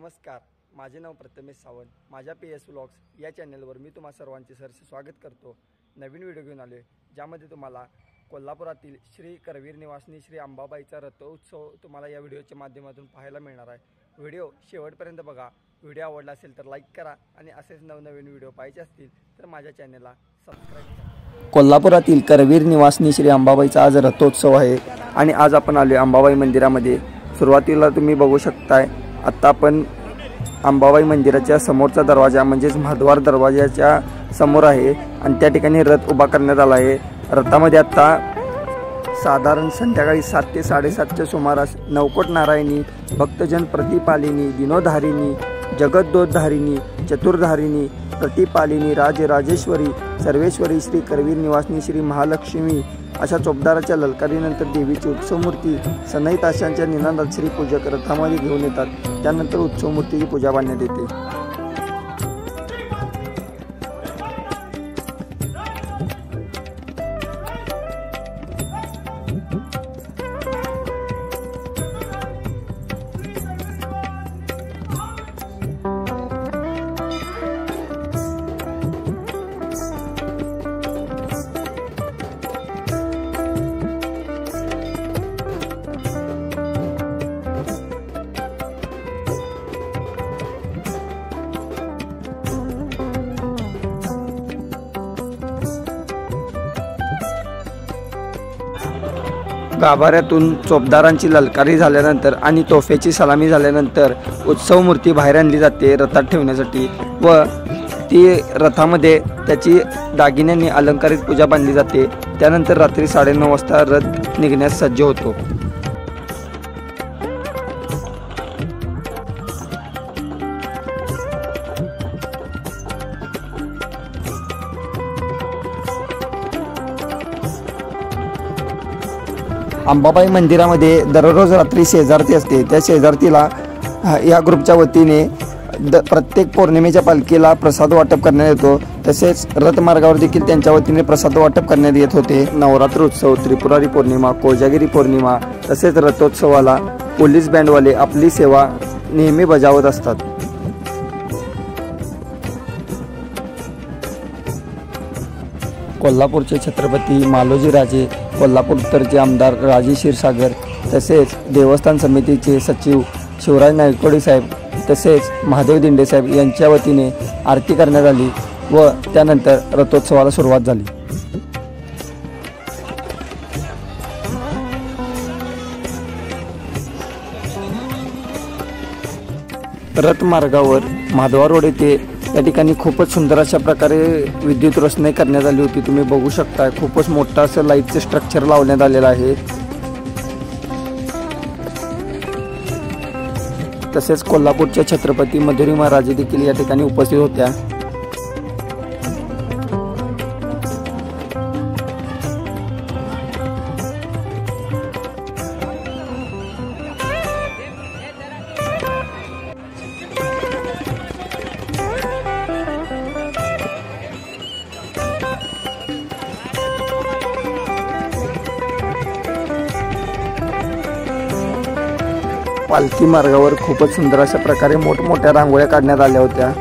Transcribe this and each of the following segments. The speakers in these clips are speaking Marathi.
नमस्कार, माझे नाव प्रथमेश सावंत। माझ्या PS व्लॉग्स या चॅनलवर मी तुम्हा सर्वांचे सहर्ष स्वागत करतो। नवीन व्हिडिओ घेऊन आले ज्यामध्ये तुम्हाला कोल्हापुरातील श्री करवीर निवासिनी श्री अंबाबाईचा रथोत्सव तुम्हाला या व्हिडिओच्या माध्यमातून पाहायला मिळणार आहे। व्हिडिओ शेवटपर्यंत बघा। व्हिडिओ आवडला असेल तर लाईक करा आणि असेच नवनवीन व्हिडिओ पाहायचे असतील तर माझ्या चॅनलला सबस्क्राइब करा। कोल्हापुरातील करवीर निवासिनी श्री अंबाबाईचा आज रथोत्सव आहे आणि आज आपण आलो अंबाबाई मंदिरामध्ये। सुरुवातीला तुम्ही बघू शकताय आता आपण अंबाबाई मंदिराच्या समोरचा दरवाजा म्हणजेच महाद्वार दरवाजाच्या समोर आहे आणि त्या ठिकाणी रथ उभा करण्यात आला आहे। रथामध्ये आता साधारण संध्याकाळी 7 ते 7:30च्या सुमारास नवकोट नारायणी, भक्तजन प्रतिपालिनी, दिनोधारिणी, जगद्दोधारिणी, चतुर्धारिणी, प्रतिपालिनी, राजराजेश्वरी, सर्वेश्वरी, श्री करवीर निवासिनी श्री महालक्ष्मी अशा चोपदाराच्या ललकारीनंतर देवीची उत्सवमूर्ती सनई ताशांच्या निनादात श्री पूजक रथामध्ये घेऊन येतात। त्यानंतर उत्सवमूर्तीची पूजा बांधण्यात येते। गाभाऱ्यातून चोपदारांची ललकारी झाल्यानंतर आणि तोफेची सलामी झाल्यानंतर उत्सव मूर्ती बाहेर आणली जाते रथात ठेवण्यासाठी व ती रथामध्ये त्याची दागिन्यांनी अलंकारित पूजा बांधली जाते। त्यानंतर रात्री 9:30 वाजता रथ निघण्यास सज्ज होतो। अंबाबाई मंदिरामध्ये दररोज रात्री शेजारती असते। त्या शेजारतीला या ग्रुपच्या वतीने प्रत्येक पौर्णिमेच्या पालखीला प्रसाद वाटप करण्यात येतो। तसेच रथमार्गावर देखील त्यांच्या वतीने प्रसाद वाटप करण्यात येत होते। नवरात्र उत्सव, त्रिपुरारी पौर्णिमा, कोजागिरी पौर्णिमा तसेच रथोत्सवाला पोलीस बँडवाले आपली सेवा नेहमी बजावत असतात। कोल्हापूरचे छत्रपती मालोजी राजे, कोल्हापूर उत्तरचे आमदार राजे क्षीरसागर तसेच देवस्थान समितीचे सचिव शिवराज नायकवडी साहेब तसेच महादेव दिंडे साहेब यांच्या वतीने आरती करण्यात आली व त्यानंतर रथोत्सवाला सुरुवात झाली। रथमार्गावर महाद्वार रोड येथे त्या ठिकाणी खूपच सुंदर अशा प्रकारे विद्युत रोषणाई करण्यात आली होती। तुम्ही बघू शकता खूपच मोठा असं लाईटचे स्ट्रक्चर लावण्यात आलेलं आहे। तसेच कोल्हापूरच्या छत्रपती मधुरी महाराज देखील या ठिकाणी उपस्थित होत्या। पालखी मार्गावर खूपच सुंदर अशा प्रकारे मोठमोठ्या रांगोळ्या काढण्यात आल्या होत्या।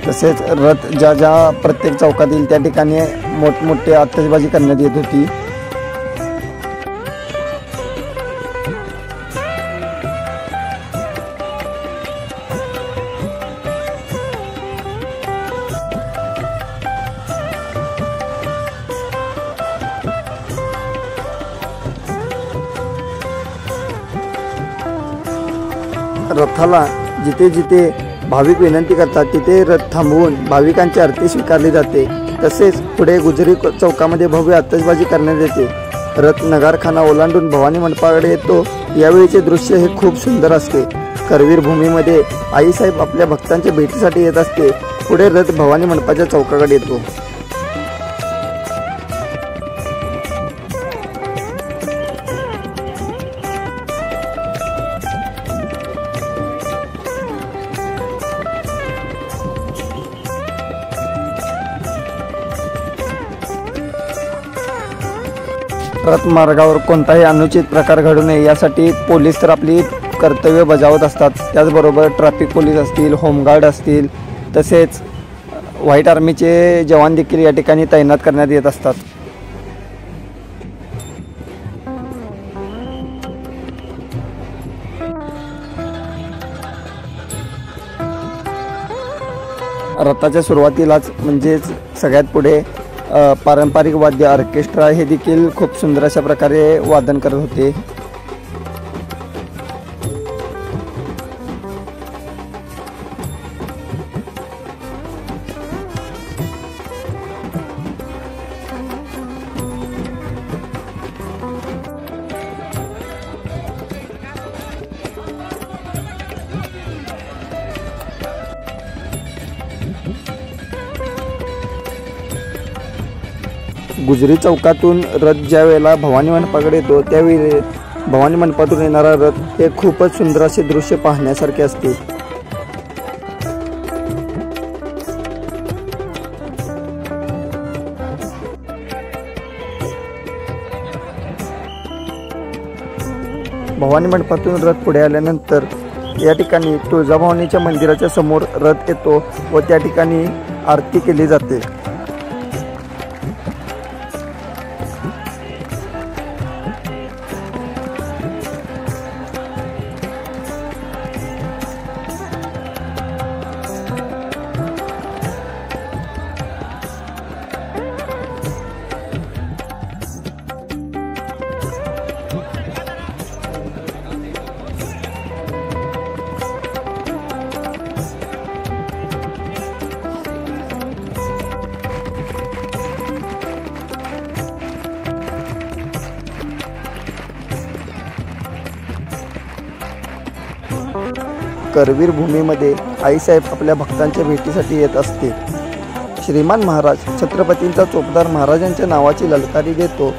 तसेच रथ ज्या प्रत्येक चौकात येईल त्या ठिकाणी मोठमोठे आतिषबाजी करण्यात येत होती। रथाला जिथे जिथे भाविक विनंती करतात तिथे रथ थांबवून भाविकांची आरती स्वीकारली जाते। तसेच पुढे गुजरी चौकामध्ये भव्य आतिषबाजी करण्यात येते। रथ नगारखाना ओलांडून भवानी मंडपाकडे येतो। यावेळीचे दृश्य हे खूप सुंदर असते। करवीर भूमीमध्ये आईसाहेब आपल्या भक्तांच्या भेटीसाठी येत असते। पुढे रथ भवानी मंडपाच्या चौकाकडे येतो. रथ मार्गावर कोणताही अनुचित प्रकार घडू नये यासाठी पोलीस तर आपली कर्तव्य बजावत असतात. त्याचबरोबर ट्रॅफिक पोलीस असतील, होमगार्ड असतील, तसेच व्हाईट आर्मीचे जवान देखील या ठिकाणी तैनात करण्यात येत असतात. रथाच्या सुरुवातीलाच म्हणजेच सगळ्यात पुढे पारंपरिक वाद्य ऑर्केस्ट्रा हे देखील खूप सुंदर अशा प्रकारे वादन करत होते. गुजरी चौकातून रथ ज्या वेळेला भवानी मंडपाकडे येतो त्यावेळी भवानी मंडपातून येणारा रथ हे खूपच सुंदर असे दृश्य पाहण्यासारखे असते. भवानी मंडपातून रथ पुढे आल्यानंतर या ठिकाणी तुळजाभवानीच्या मंदिराच्या समोर रथ येतो व त्या ठिकाणी आरती केली जाते. करवीर भूमीमध्ये आईसाहेब आपल्या भक्तांच्या भेटीसाठी येत असते. श्रीमान महाराज छत्रपतींचा चोपदार महाराजांच्या नावाची ललकारी देतो.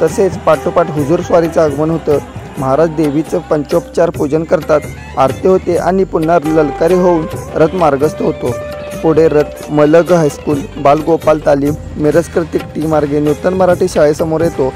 तसेच पाठोपाठ हुजूर स्वारीचं आगमन होतं. महाराज देवीचं पंचोपचार पूजन करतात, आरती होते आणि पुन्हा ललकारी होऊन रथ मार्गस्थ होतो. पुढे रथ मलग हायस्कूल, बालगोपाल तालीम, मिरज कर्तिक टी मार्गे नूतन मराठी शाळेसमोर येतो.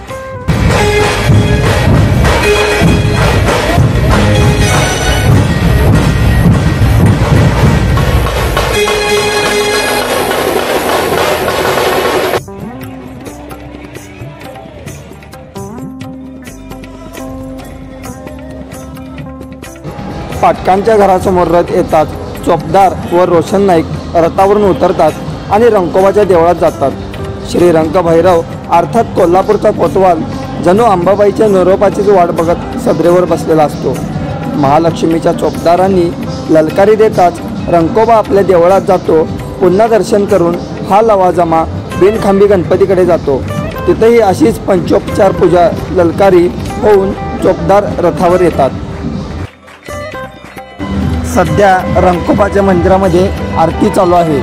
पाटकांच्या घरासमोर रथ येतात. चोपदार व रोशन नाईक रथावरून उतरतात आणि रंकोबाच्या देवळात जातात. श्री रंगभैरव अर्थात कोल्हापूरचा कोतवाल जणू अंबाबाईच्या निरोपाचीच वाट बघत सदरेवर बसलेला असतो. महालक्ष्मीच्या चोपदारांनी ललकारी देताच रंकोबा आपल्या देवळात जातो. पुन्हा दर्शन करून हा लवाजमा बिनखांबी गणपतीकडे जातो. तिथेही अशीच पंचोपचार पूजा ललकारी होऊन चोपदार रथावर येतात. सध्या रंकोबाच्या मंदिरामध्ये आरती चालू आहे.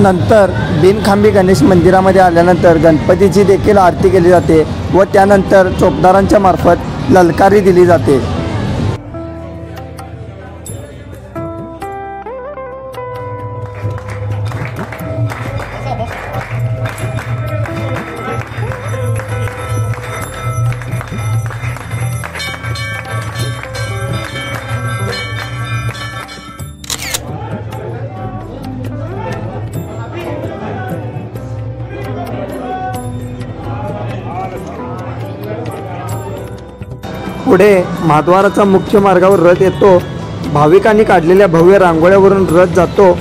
नंतर बिनखांबी गणेश मंदिरामध्ये आल्यानंतर गणपतीची देखील आरती केली जाते व त्यानंतर चोपदारांच्या मार्फत ललकारी दिली जाते। पुढे महाद्वाराचा मुख्य मार्गावर रथ येतो। भाविकांनी काढलेल्या भव्य रांगोळ्यावरून रथ जातो।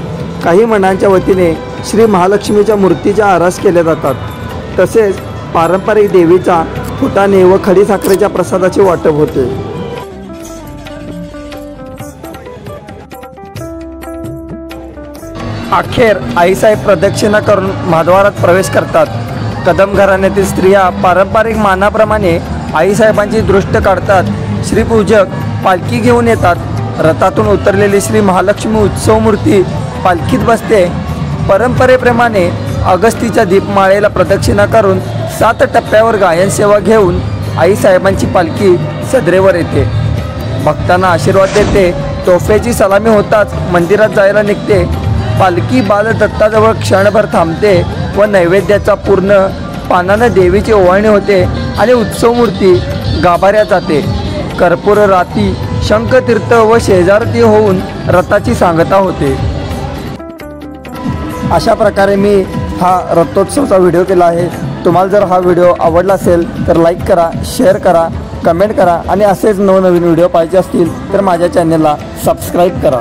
काही मंडळांच्या वतीने श्री महालक्ष्मीच्या मूर्तीच्या आरास केल्या जातात। तसेच पारंपरिक देवीचा फुटाणे व खडीसाखरेच्या प्रसादाचे वाटप होते। अखेर आईसाहेब प्रदक्षिणा करून महाद्वारात प्रवेश करतात। कदम घराण्यातील स्त्रिया पारंपरिक मानाप्रमाणे आईसाहेबांची दृष्ट काढतात। श्रीपूजक पालखी घेऊन येतात। रथातून उतरलेली श्री महालक्ष्मी उत्सव मूर्ती पालखीत बसते। परंपरेप्रमाणे अगस्तीच्या दीपमाळेला प्रदक्षिणा करून 7 टप्प्यावर गायन सेवा घेऊन आईसाहेबांची पालखी सदरेवर येते। भक्तांना आशीर्वाद देते। तोफेची सलामी होताच मंदिरात जायला निघते। पालखी बालदत्ताजवळ क्षणभर थांबते व नैवेद्याचा पूर्ण पानानं देवीची ओवाळणी होते आणि उत्सव मूर्ती गाभाऱ्यात जाते। कर्पूर राती शंखतीर्थ व शेजारती होऊन रथाची सांगता होते। अशा प्रकारे मी हा रथोत्सवचा व्हिडिओ केला आहे। तुम्हाला जर हा व्हिडिओ आवडला असेल तर लाईक करा, शेअर करा, कमेंट करा आणि असेच नवनवीन व्हिडिओ पाहिजे असतील तर माझ्या चॅनलला सबस्क्राईब करा।